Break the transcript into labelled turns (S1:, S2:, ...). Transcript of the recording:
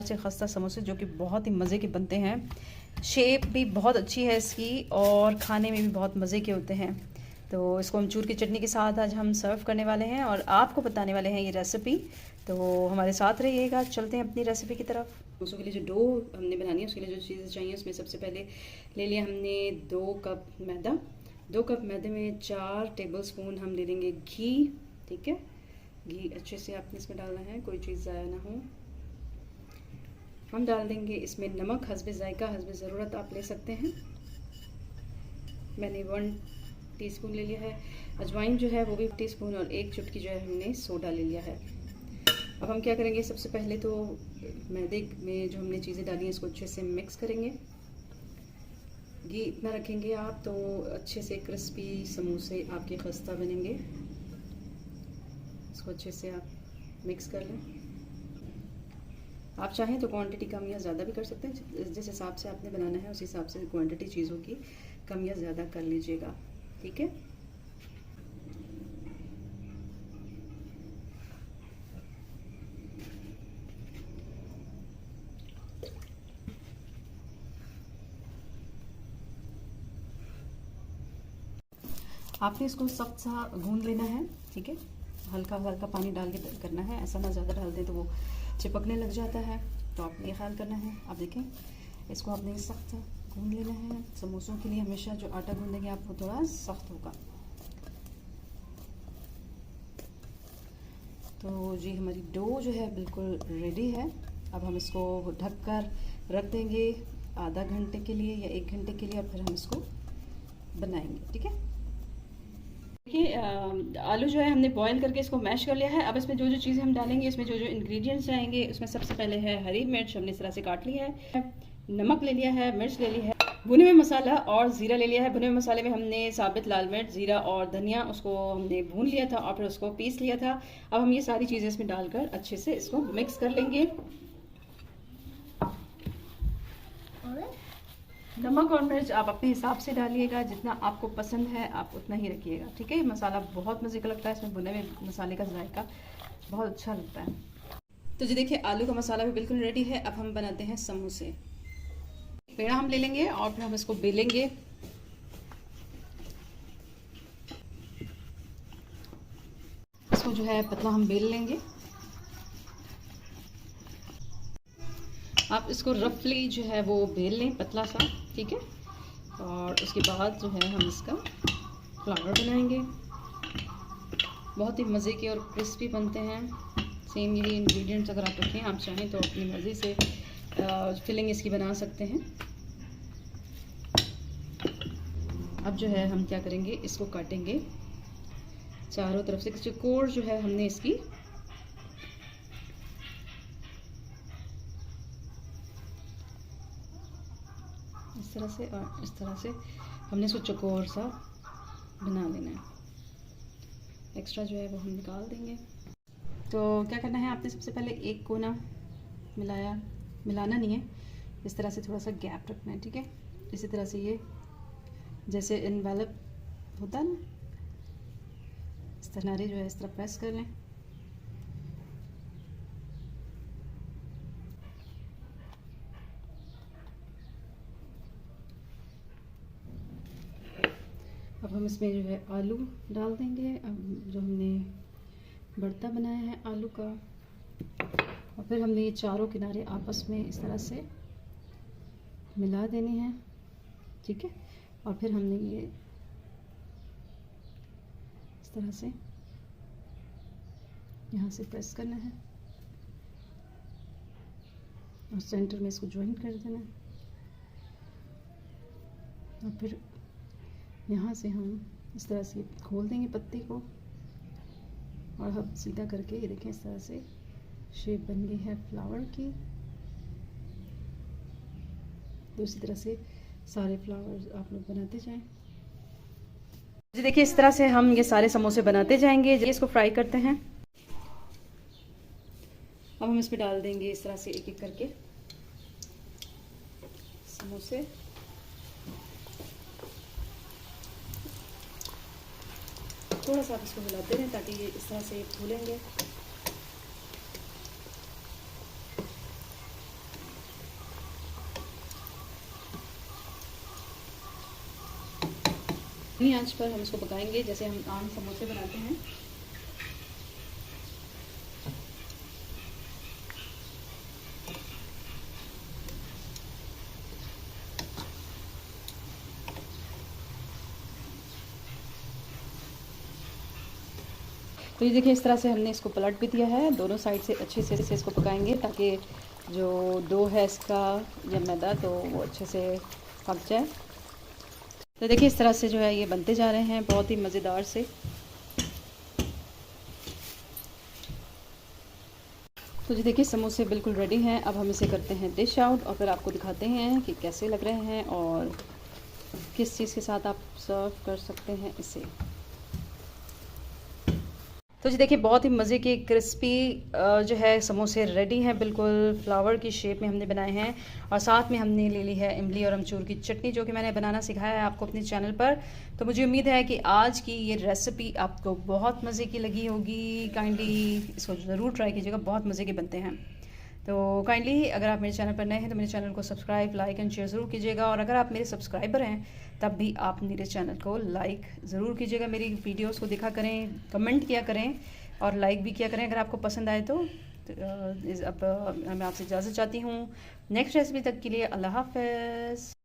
S1: से खस्ता समोसे जो कि बहुत ही मज़े के बनते हैं। शेप भी बहुत अच्छी है इसकी और खाने में भी बहुत मज़े के होते हैं। तो इसको अमचूर की चटनी के साथ आज हम सर्व करने वाले हैं और आपको बताने वाले हैं ये रेसिपी। तो हमारे साथ रहिएगा, चलते हैं अपनी रेसिपी की तरफ। समोसों के लिए जो डो हमने बनानी है उसके लिए जो चीज़ें चाहिए उसमें सबसे पहले ले लिया हमने 2 कप मैदा। 2 कप मैदे में 4 टेबलस्पून हम ले लेंगे घी। ठीक है, घी अच्छे से आपने इसमें डालना है, कोई चीज़ ज़ाया ना हो। हम डाल देंगे इसमें नमक हस्बे ज़ायका, हस्बे ज़रूरत आप ले सकते हैं। मैंने 1 टीस्पून ले लिया है। अजवाइन जो है वो भी 1 टीस्पून और 1 चुटकी जो है हमने सोडा ले लिया है। अब हम क्या करेंगे, सबसे पहले तो मैदे में जो हमने चीज़ें डाली हैं इसको अच्छे से मिक्स करेंगे। घी इतना रखेंगे आप तो अच्छे से क्रिस्पी समोसे आपके खस्ता बनेंगे। इसको अच्छे से आप मिक्स कर लें। आप चाहें तो क्वांटिटी कम या ज़्यादा भी कर सकते हैं, जिस हिसाब से आपने बनाना है उस हिसाब से क्वांटिटी चीज़ों की कम या ज़्यादा कर लीजिएगा। ठीक है, आपने इसको सख्त सा गूंद लेना है। ठीक है, हल्का हल्का पानी डाल के करना है, ऐसा ना ज़्यादा डाल दें तो वो चिपकने लग जाता है, तो आपने ये ख्याल करना है। आप देखें, इसको आपने सख्त गूंद लेना है। समोसों के लिए हमेशा जो आटा गूंदेंगे आप वो थोड़ा सख्त होगा। तो जी हमारी डो जो है बिल्कुल रेडी है। अब हम इसको ढक कर रख देंगे आधा घंटे के लिए या 1 घंटे के लिए, और फिर हम इसको बनाएंगे। ठीक है, देखिए आलू जो है हमने बॉईल करके इसको मैश कर लिया है। अब इसमें जो जो चीज़ें हम डालेंगे, इसमें जो जो इंग्रेडिएंट्स जाएंगे, उसमें सबसे पहले है हरी मिर्च, हमने इस तरह से काट लिया है। नमक ले लिया है, मिर्च ले ली है, भुने हुए मसाला और ज़ीरा ले लिया है। भुने हुए मसाले में हमने साबित लाल मिर्च, ज़ीरा और धनिया उसको हमने भून लिया था और फिर उसको पीस लिया था। अब हम ये सारी चीज़ें इसमें डालकर अच्छे से इसको मिक्स कर लेंगे। नमक और मिर्च आप अपने हिसाब से डालिएगा, जितना आपको पसंद है आप उतना ही रखिएगा। ठीक है, मसाला बहुत मज़े का लगता है, इसमें भुने हुए मसाले का जायका बहुत अच्छा लगता है। तो जी देखिए, आलू का मसाला भी बिल्कुल रेडी है। अब हम बनाते हैं समोसे। पेड़ा हम ले लेंगे और फिर हम इसको बेलेंगे। इसको जो है पतला हम बेल लेंगे। आप इसको रफली जो है वो बेल लें, पतला सा। ठीक है, और उसके बाद जो है हम इसका फ्लावर बनाएंगे। बहुत ही मज़े के और क्रिस्पी बनते हैं। सेम ये इंग्रेडिएंट्स अगर आप रखें, आप चाहें तो अपनी मर्ज़ी से फिलिंग इसकी बना सकते हैं। अब जो है हम क्या करेंगे, इसको काटेंगे चारों तरफ से। चौकोर जो है हमने इसकी इस तरह से और इस तरह से हमने इसको चौकोर सा बना लेना है। एक्स्ट्रा जो है वो हम निकाल देंगे। तो क्या करना है, आपने सबसे पहले एक कोना मिलाना नहीं है, इस तरह से थोड़ा सा गैप रखना है। ठीक है, इसी तरह से ये जैसे इनवेलप होता है ना, इस तरह जो है इस तरह प्रेस कर लें। अब हम इसमें जो है आलू डाल देंगे। अब जो हमने भरता बनाया है आलू का, और फिर हमने ये चारों किनारे आपस में इस तरह से मिला देने हैं। ठीक है, और फिर हमने ये इस तरह से यहाँ से प्रेस करना है और सेंटर में इसको ज्वाइन कर देना है। और फिर यहाँ से हम इस तरह से खोल देंगे पत्ती को और हम सीधा करके ये देखें इस तरह से शेप बन गई है फ्लावर की। दूसरी तरह से सारे फ्लावर्स आप लोग बनाते जाएं। जी देखिए, इस तरह से हम ये सारे समोसे बनाते जाएंगे। इसको फ्राई करते हैं। अब हम इसमें डाल देंगे इस तरह से एक एक करके समोसे। थोड़ा सा आप इसको हिलाते रहें ताकि ये इस तरह से फूलेंगे। धीमी आंच पर हम इसको पकाएंगे जैसे हम आम समोसे बनाते हैं। तो ये देखिए इस तरह से हमने इसको पलट भी दिया है, दोनों साइड से अच्छे से इसको पकाएंगे ताकि जो डो है इसका या मैदा तो वो अच्छे से पक जाए। तो देखिए इस तरह से जो है ये बनते जा रहे हैं बहुत ही मज़ेदार से। तो जी देखिए समोसे बिल्कुल रेडी हैं। अब हम इसे करते हैं डिश आउट और फिर आपको दिखाते हैं कि कैसे लग रहे हैं और किस चीज़ के साथ आप सर्व कर सकते हैं इसे। तो जी देखिए बहुत ही मज़े के क्रिस्पी जो है समोसे रेडी हैं, बिल्कुल फ्लावर की शेप में हमने बनाए हैं। और साथ में हमने ले ली है इमली और अमचूर की चटनी जो कि मैंने बनाना सिखाया है आपको अपने चैनल पर। तो मुझे उम्मीद है कि आज की ये रेसिपी आपको बहुत मज़े की लगी होगी। काइंडली इसको ज़रूर ट्राई कीजिएगा, बहुत मज़े के बनते हैं। तो काइंडली अगर आप मेरे चैनल पर नए हैं तो मेरे चैनल को सब्सक्राइब, लाइक एंड शेयर ज़रूर कीजिएगा। और अगर आप मेरे सब्सक्राइबर हैं तब भी आप मेरे चैनल को लाइक ज़रूर कीजिएगा, मेरी वीडियोस को देखा करें, कमेंट किया करें और लाइक भी किया करें अगर आपको पसंद आए तो। अब मैं आपसे इजाज़त चाहती हूँ। नेक्स्ट रेसिपी तक के लिए अल्लाह हाफ़िज़।